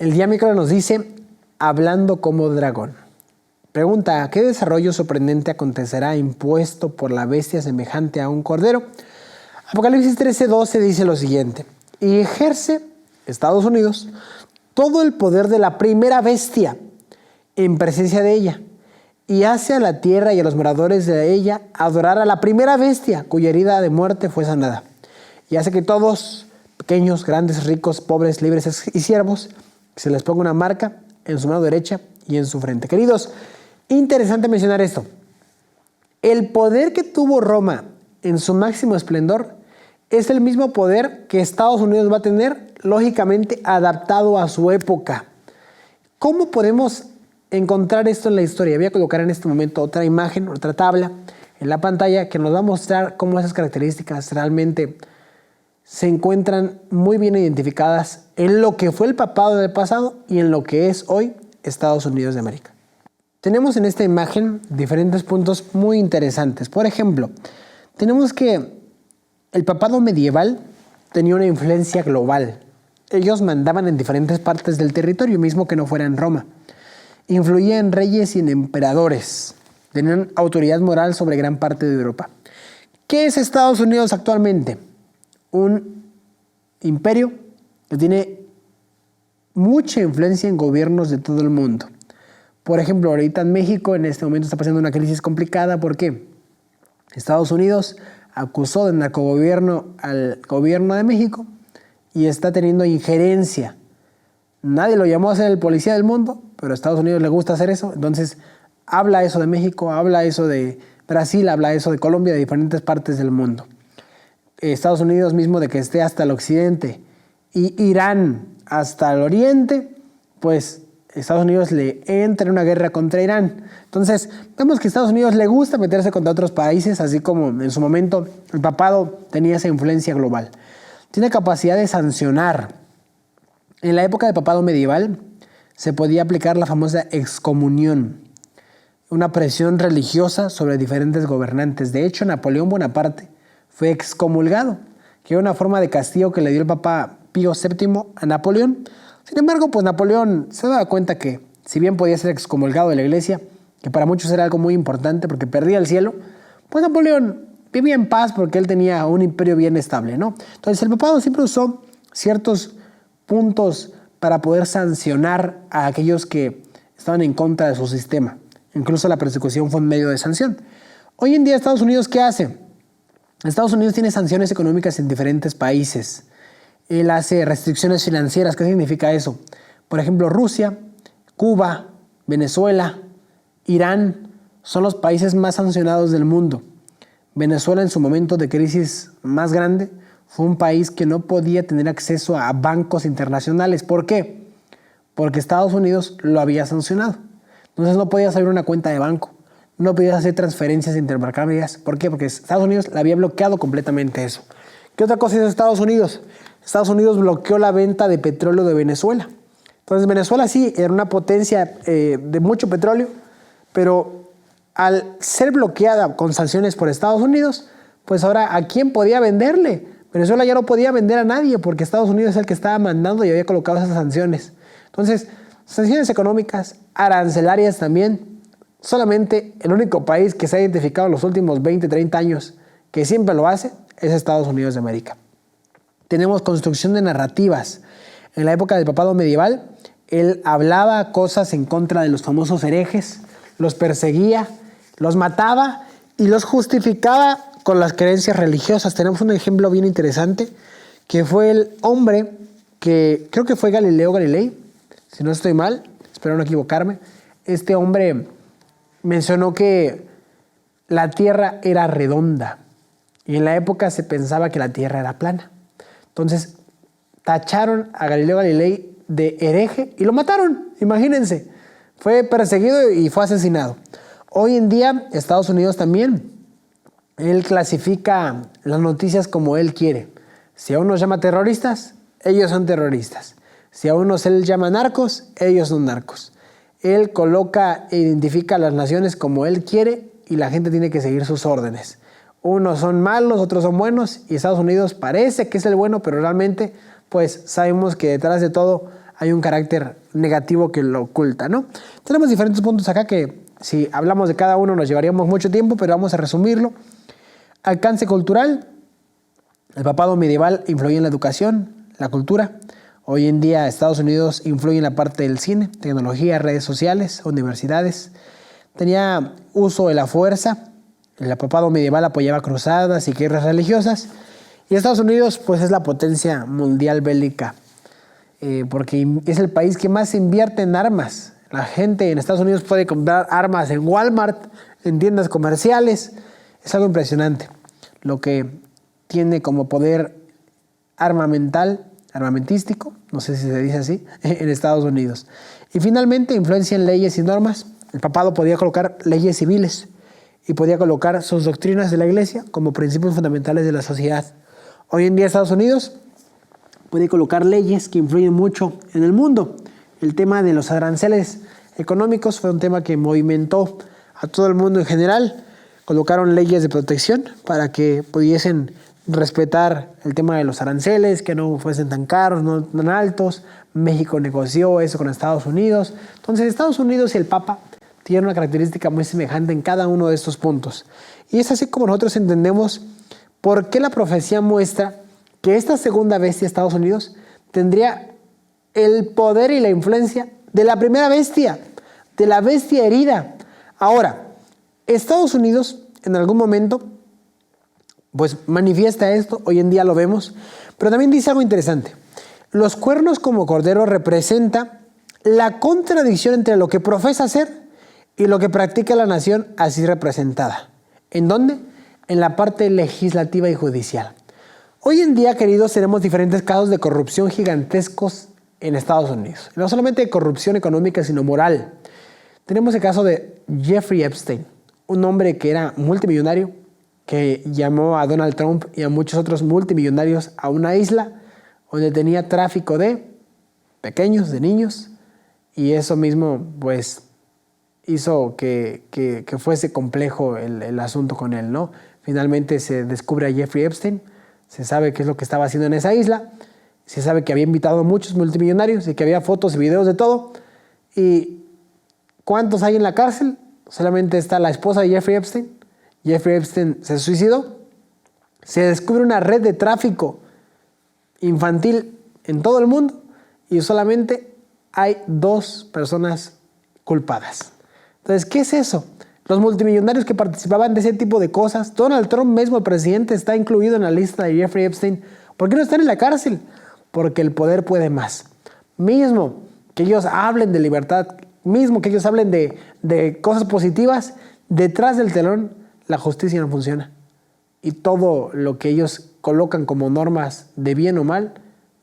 El día miércoles nos dice, hablando como dragón. Pregunta, ¿qué desarrollo sorprendente acontecerá impuesto por la bestia semejante a un cordero? Apocalipsis 13:12 dice lo siguiente, y ejerce Estados Unidos todo el poder de la primera bestia en presencia de ella, y hace a la tierra y a los moradores de ella adorar a la primera bestia, cuya herida de muerte fue sanada, y hace que todos, pequeños, grandes, ricos, pobres, libres y siervos, se les ponga una marca en su mano derecha y en su frente. Queridos, interesante mencionar esto. El poder que tuvo Roma en su máximo esplendor es el mismo poder que Estados Unidos va a tener, lógicamente adaptado a su época. ¿Cómo podemos encontrar esto en la historia? Voy a colocar en este momento otra imagen, otra tabla en la pantalla que nos va a mostrar cómo esas características realmente se encuentran muy bien identificadas en lo que fue el papado del pasado y en lo que es hoy Estados Unidos de América. Tenemos en esta imagen diferentes puntos muy interesantes. Por ejemplo, tenemos que el papado medieval tenía una influencia global. Ellos mandaban en diferentes partes del territorio, mismo que no fuera en Roma. Influía en reyes y en emperadores. Tenían autoridad moral sobre gran parte de Europa. ¿Qué es Estados Unidos actualmente? Un imperio que tiene mucha influencia en gobiernos de todo el mundo. Por ejemplo, ahorita en México en este momento está pasando una crisis complicada porque Estados Unidos acusó de narcogobierno al gobierno de México y está teniendo injerencia. Nadie lo llamó a ser el policía del mundo, pero a Estados Unidos le gusta hacer eso. Entonces habla eso de México, habla eso de Brasil, habla eso de Colombia, de diferentes partes del mundo. Estados Unidos mismo de que esté hasta el occidente y Irán hasta el oriente, pues Estados Unidos le entra en una guerra contra Irán. Entonces vemos que a Estados Unidos le gusta meterse contra otros países, así como en su momento el papado tenía esa influencia global. Tiene capacidad de sancionar. En la época del papado medieval se podía aplicar la famosa excomunión, una presión religiosa sobre diferentes gobernantes. De hecho, Napoleón Bonaparte fue excomulgado, que era una forma de castigo que le dio el Papa Pío VII a Napoleón. Sin embargo, pues Napoleón se daba cuenta que, si bien podía ser excomulgado de la iglesia, que para muchos era algo muy importante porque perdía el cielo, pues Napoleón vivía en paz porque él tenía un imperio bien estable, ¿no? Entonces el papado siempre usó ciertos puntos para poder sancionar a aquellos que estaban en contra de su sistema. Incluso la persecución fue un medio de sanción. Hoy en día, ¿Estados Unidos qué hace? Estados Unidos tiene sanciones económicas en diferentes países. Él hace restricciones financieras. ¿Qué significa eso? Por ejemplo, Rusia, Cuba, Venezuela, Irán son los países más sancionados del mundo. Venezuela, en su momento de crisis más grande, fue un país que no podía tener acceso a bancos internacionales. ¿Por qué? Porque Estados Unidos lo había sancionado. Entonces no podías abrir una cuenta de banco, no podías hacer transferencias interbancarias. ¿Por qué? Porque Estados Unidos le había bloqueado completamente eso. ¿Qué otra cosa hizo Estados Unidos? Estados Unidos bloqueó la venta de petróleo de Venezuela. Entonces Venezuela sí era una potencia de mucho petróleo, pero al ser bloqueada con sanciones por Estados Unidos, pues ahora ¿a quién podía venderle? Venezuela ya no podía vender a nadie porque Estados Unidos es el que estaba mandando y había colocado esas sanciones. Entonces, sanciones económicas, arancelarias también. Solamente el único país que se ha identificado en los últimos 20, 30 años que siempre lo hace es Estados Unidos de América. Tenemos construcción de narrativas. En la época del papado medieval, él hablaba cosas en contra de los famosos herejes, los perseguía, los mataba y los justificaba con las creencias religiosas. Tenemos un ejemplo bien interesante, que fue el hombre que creo que fue Galileo Galilei, si no estoy mal, espero no equivocarme. Este hombre mencionó que la Tierra era redonda y en la época se pensaba que la Tierra era plana. Entonces tacharon a Galileo Galilei de hereje y lo mataron, imagínense. Fue perseguido y fue asesinado. Hoy en día, Estados Unidos también, él clasifica las noticias como él quiere. Si a unos llama terroristas, ellos son terroristas. Si a unos él llama narcos, ellos son narcos. Él coloca e identifica a las naciones como él quiere y la gente tiene que seguir sus órdenes. Unos son malos, otros son buenos y Estados Unidos parece que es el bueno, pero realmente pues sabemos que detrás de todo hay un carácter negativo que lo oculta, ¿no? Tenemos diferentes puntos acá que si hablamos de cada uno nos llevaríamos mucho tiempo, pero vamos a resumirlo. Alcance cultural. El papado medieval influyó en la educación, la cultura. Hoy en día Estados Unidos influye en la parte del cine, tecnología, redes sociales, universidades. Tenía uso de la fuerza. El papado medieval apoyaba cruzadas y guerras religiosas. Y Estados Unidos pues es la potencia mundial bélica, porque es el país que más invierte en armas. La gente en Estados Unidos puede comprar armas en Walmart, en tiendas comerciales. Es algo impresionante lo que tiene como poder armamentístico, no sé si se dice así, en Estados Unidos. Y finalmente, influencia en leyes y normas. El papado podía colocar leyes civiles y podía colocar sus doctrinas de la iglesia como principios fundamentales de la sociedad. Hoy en día Estados Unidos puede colocar leyes que influyen mucho en el mundo. El tema de los aranceles económicos fue un tema que movimentó a todo el mundo en general. Colocaron leyes de protección para que pudiesen respetar el tema de los aranceles, que no fuesen tan caros, no tan altos. México negoció eso con Estados Unidos. Entonces Estados Unidos y el Papa tienen una característica muy semejante en cada uno de estos puntos. Y es así como nosotros entendemos por qué la profecía muestra que esta segunda bestia, Estados Unidos, tendría el poder y la influencia de la primera bestia, de la bestia herida. Ahora, Estados Unidos en algún momento pues manifiesta esto, hoy en día lo vemos, pero también dice algo interesante. Los cuernos como cordero representa la contradicción entre lo que profesa ser y lo que practica la nación así representada. ¿En dónde? En la parte legislativa y judicial. Hoy en día, queridos, tenemos diferentes casos de corrupción gigantescos en Estados Unidos. No solamente de corrupción económica, sino moral. Tenemos el caso de Jeffrey Epstein, un hombre que era multimillonario, que llamó a Donald Trump y a muchos otros multimillonarios a una isla donde tenía tráfico de pequeños, de niños, y eso mismo pues hizo que fuese complejo el asunto con él, ¿no? Finalmente se descubre a Jeffrey Epstein, se sabe qué es lo que estaba haciendo en esa isla, se sabe que había invitado a muchos multimillonarios y que había fotos y videos de todo. ¿Y cuántos hay en la cárcel? Solamente está la esposa de Jeffrey Epstein. Jeffrey Epstein se suicidó. Se descubre una red de tráfico infantil en todo el mundo y solamente hay 2 personas culpadas. Entonces, ¿qué es eso? Los multimillonarios que participaban de ese tipo de cosas. Donald Trump mismo, el presidente, está incluido en la lista de Jeffrey Epstein. ¿Por qué no están en la cárcel? Porque el poder puede más. Mismo que ellos hablen de libertad, mismo que ellos hablen de cosas positivas, detrás del telón la justicia no funciona. Y todo lo que ellos colocan como normas de bien o mal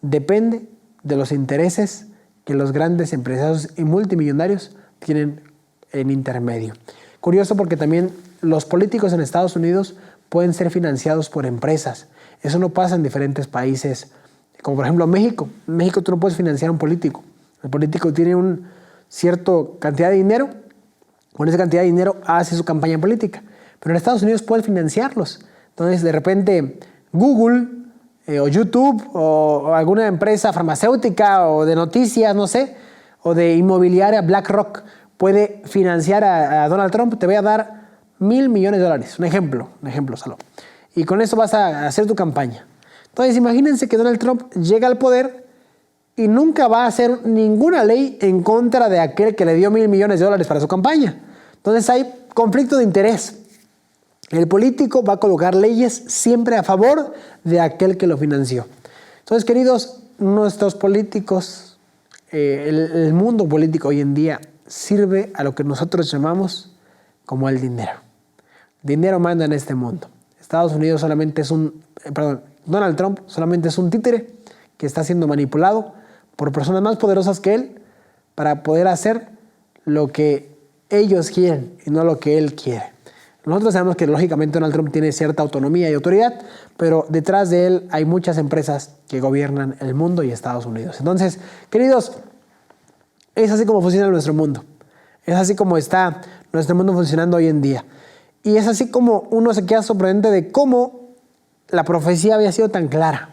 depende de los intereses que los grandes empresarios y multimillonarios tienen en intermedio. Curioso porque también los políticos en Estados Unidos pueden ser financiados por empresas. Eso no pasa en diferentes países, como por ejemplo México. En México tú no puedes financiar a un político. El político tiene una cierta cantidad de dinero, con esa cantidad de dinero hace su campaña política. Pero en Estados Unidos puedes financiarlos. Entonces de repente Google o YouTube o alguna empresa farmacéutica o de noticias, no sé, o de inmobiliaria BlackRock puede financiar a Donald Trump. Te voy a dar $1,000 millones. Un ejemplo solo. Y con eso vas a hacer tu campaña. Entonces imagínense que Donald Trump llega al poder y nunca va a hacer ninguna ley en contra de aquel que le dio $1,000 millones para su campaña. Entonces hay conflicto de interés. El político va a colocar leyes siempre a favor de aquel que lo financió. Entonces, queridos, nuestros políticos, el mundo político hoy en día sirve a lo que nosotros llamamos como el dinero. Dinero manda en este mundo. Estados Unidos solamente es Donald Trump solamente es un títere que está siendo manipulado por personas más poderosas que él para poder hacer lo que ellos quieren y no lo que él quiere. Nosotros sabemos que lógicamente Donald Trump tiene cierta autonomía y autoridad, pero detrás de él hay muchas empresas que gobiernan el mundo y Estados Unidos. Entonces, queridos, es así como funciona nuestro mundo. Es así como está nuestro mundo funcionando hoy en día. Y es así como uno se queda sorprendente de cómo la profecía había sido tan clara.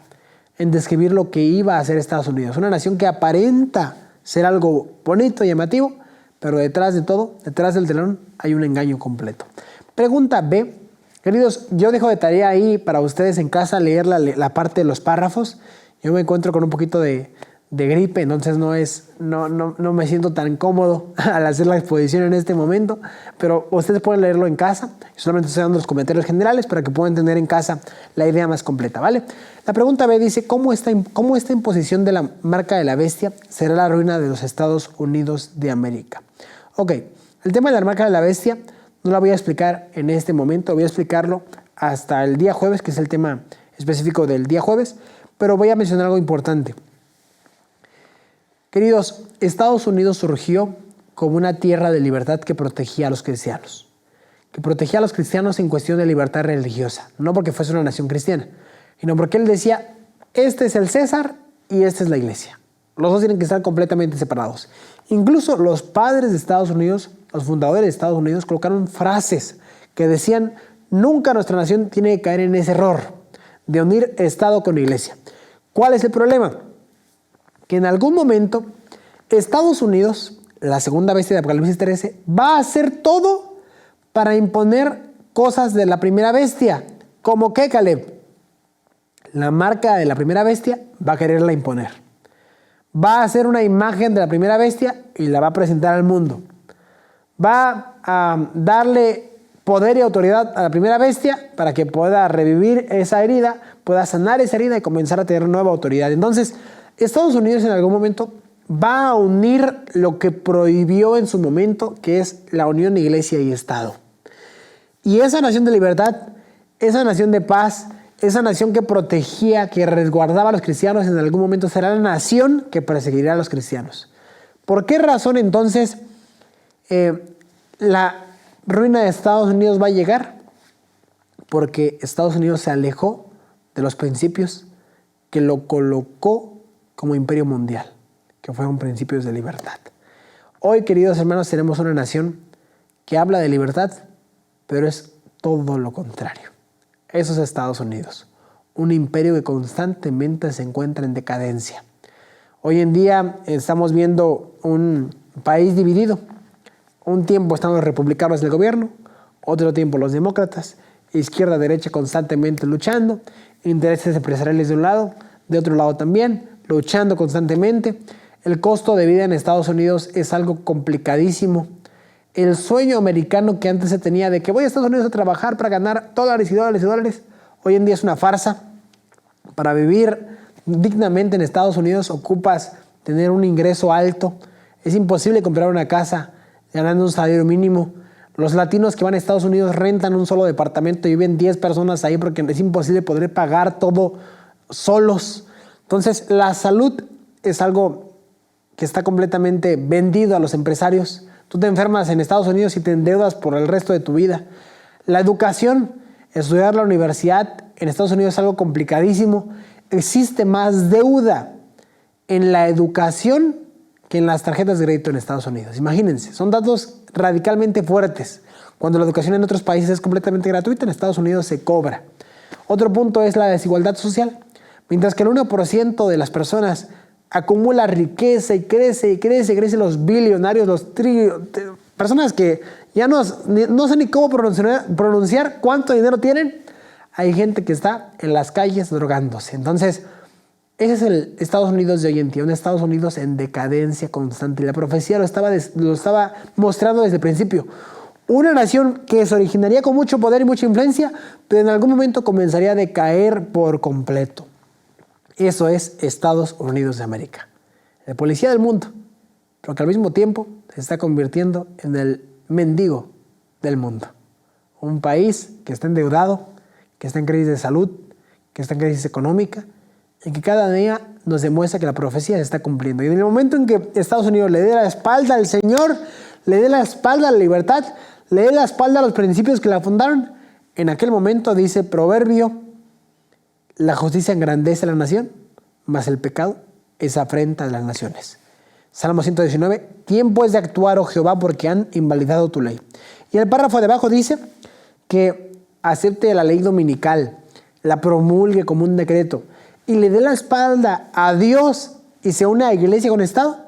en describir lo que iba a ser Estados Unidos. Una nación que aparenta ser algo bonito y llamativo, pero detrás de todo, detrás del telón, hay un engaño completo. Pregunta B. Queridos, yo dejo de tarea ahí para ustedes en casa leer la parte de los párrafos. Yo me encuentro con un poquito de gripe, entonces no me siento tan cómodo al hacer la exposición en este momento, pero ustedes pueden leerlo en casa. Solamente estoy dando los comentarios generales para que puedan tener en casa la idea más completa, ¿vale? La pregunta B dice, ¿cómo esta imposición de la marca de la bestia será la ruina de los Estados Unidos de América? Ok, el tema de la marca de la bestia no la voy a explicar en este momento, voy a explicarlo hasta el día jueves, que es el tema específico del día jueves, pero voy a mencionar algo importante. Queridos, Estados Unidos surgió como una tierra de libertad que protegía a los cristianos. Que protegía a los cristianos en cuestión de libertad religiosa. No porque fuese una nación cristiana, sino porque él decía, este es el César y esta es la iglesia. Los dos tienen que estar completamente separados. Incluso los padres de Estados Unidos, los fundadores de Estados Unidos, colocaron frases que decían, nunca nuestra nación tiene que caer en ese error de unir Estado con iglesia. ¿Cuál es el problema? Que en algún momento Estados Unidos, la segunda bestia de Apocalipsis 13, va a hacer todo para imponer cosas de la primera bestia. ¿Cómo qué, Caleb? La marca de la primera bestia va a quererla imponer. Va a hacer una imagen de la primera bestia y la va a presentar al mundo. Va a darle poder y autoridad a la primera bestia para que pueda revivir esa herida, pueda sanar esa herida y comenzar a tener nueva autoridad. Entonces, Estados Unidos en algún momento va a unir lo que prohibió en su momento, que es la unión iglesia y Estado. Y esa nación de libertad, esa nación de paz, esa nación que protegía, que resguardaba a los cristianos, en algún momento será la nación que perseguirá a los cristianos. ¿Por qué razón entonces la ruina de Estados Unidos va a llegar? Porque Estados Unidos se alejó de los principios que lo colocó como imperio mundial, que fueron principios de libertad. Hoy, queridos hermanos, tenemos una nación que habla de libertad, pero es todo lo contrario. Eso es Estados Unidos, un imperio que constantemente se encuentra en decadencia. Hoy en día estamos viendo un país dividido. Un tiempo están los republicanos del gobierno, otro tiempo los demócratas, izquierda, derecha constantemente luchando, intereses empresariales de un lado, de otro lado también, luchando constantemente. El costo de vida en Estados Unidos es algo complicadísimo. El sueño americano que antes se tenía de que voy a Estados Unidos a trabajar para ganar dólares y dólares y dólares, hoy en día es una farsa. Para vivir dignamente en Estados Unidos ocupas tener un ingreso alto. Es imposible comprar una casa ganando un salario mínimo. Los latinos que van a Estados Unidos rentan un solo departamento y viven 10 personas ahí porque es imposible poder pagar todo solos. Entonces, la salud es algo que está completamente vendido a los empresarios. Tú te enfermas en Estados Unidos y te endeudas por el resto de tu vida. La educación, estudiar la universidad en Estados Unidos es algo complicadísimo. Existe más deuda en la educación que en las tarjetas de crédito en Estados Unidos. Imagínense, son datos radicalmente fuertes. Cuando la educación en otros países es completamente gratuita, en Estados Unidos se cobra. Otro punto es la desigualdad social. Mientras que el 1% de las personas acumula riqueza y crece, los billonarios, personas que ya no sé ni cómo pronunciar cuánto dinero tienen, hay gente que está en las calles drogándose. Entonces, ese es el Estados Unidos de hoy en día, un Estados Unidos en decadencia constante. Y la profecía lo estaba mostrando desde el principio. Una nación que se originaría con mucho poder y mucha influencia, pero en algún momento comenzaría a decaer por completo. Eso es Estados Unidos de América. El policía del mundo, pero que al mismo tiempo se está convirtiendo en el mendigo del mundo. Un país que está endeudado, que está en crisis de salud, que está en crisis económica y que cada día nos demuestra que la profecía se está cumpliendo. Y en el momento en que Estados Unidos le dé la espalda al Señor, le dé la espalda a la libertad, le dé la espalda a los principios que la fundaron, en aquel momento dice Proverbio, la justicia engrandece a la nación, mas el pecado es afrenta a las naciones. Salmo 119, tiempo es de actuar, oh Jehová, porque han invalidado tu ley. Y el párrafo de abajo dice que acepte la ley dominical, la promulgue como un decreto. y le dé la espalda a Dios y se une a iglesia con Estado,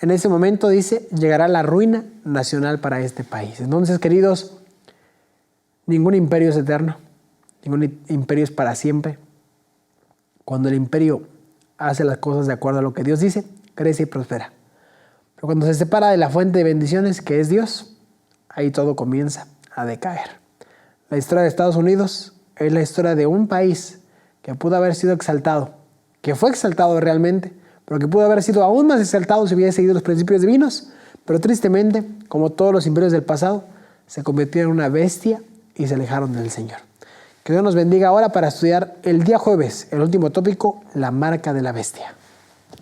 en ese momento, dice, llegará la ruina nacional para este país. Entonces, queridos, ningún imperio es eterno, ningún imperio es para siempre. Cuando el imperio hace las cosas de acuerdo a lo que Dios dice, crece y prospera. Pero cuando se separa de la fuente de bendiciones, que es Dios, ahí todo comienza a decaer. La historia de Estados Unidos es la historia de un país que pudo haber sido exaltado, que fue exaltado realmente, pero que pudo haber sido aún más exaltado si hubiera seguido los principios divinos. Pero tristemente, como todos los imperios del pasado, se convirtieron en una bestia y se alejaron del Señor. Que Dios nos bendiga ahora para estudiar el día jueves, el último tópico, la marca de la bestia.